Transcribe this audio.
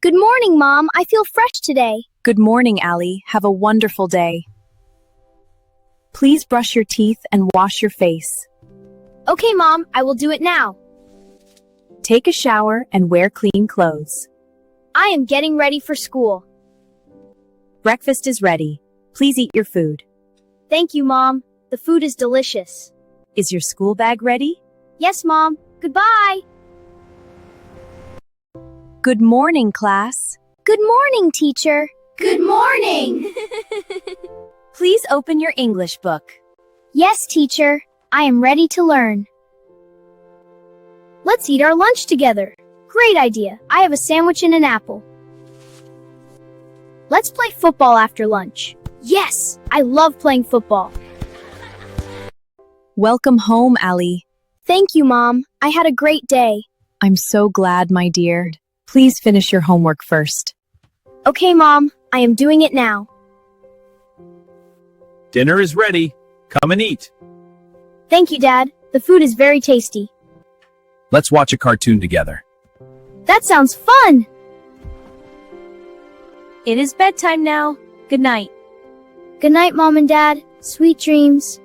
Good morning, Mom. I feel fresh today. Good morning, Allie. Have a wonderful day. Please brush your teeth and wash your face. Okay, Mom, I will do it now. Take a shower and wear clean clothes. I am getting ready for school. Breakfast is ready. Please eat your food. Thank you, Mom. The food is delicious. Is your school bag ready? Yes, Mom. Goodbye. Good morning, class. Good morning, teacher. Good morning! Please open your English book. Yes, teacher. I am ready to learn. Let's eat our lunch together. Great idea. I have a sandwich and an apple. Let's play football after lunch. Yes, I love playing football. Welcome home, Allie. Thank you, Mom. I had a great day. I'm so glad, my dear. Please finish your homework first. Okay, Mom. I am doing it now. Dinner is ready. Come and eat. Thank you, Dad. The food is very tasty. Let's watch a cartoon together. That sounds fun! It is bedtime now. Good night. Good night, Mom and Dad. Sweet dreams.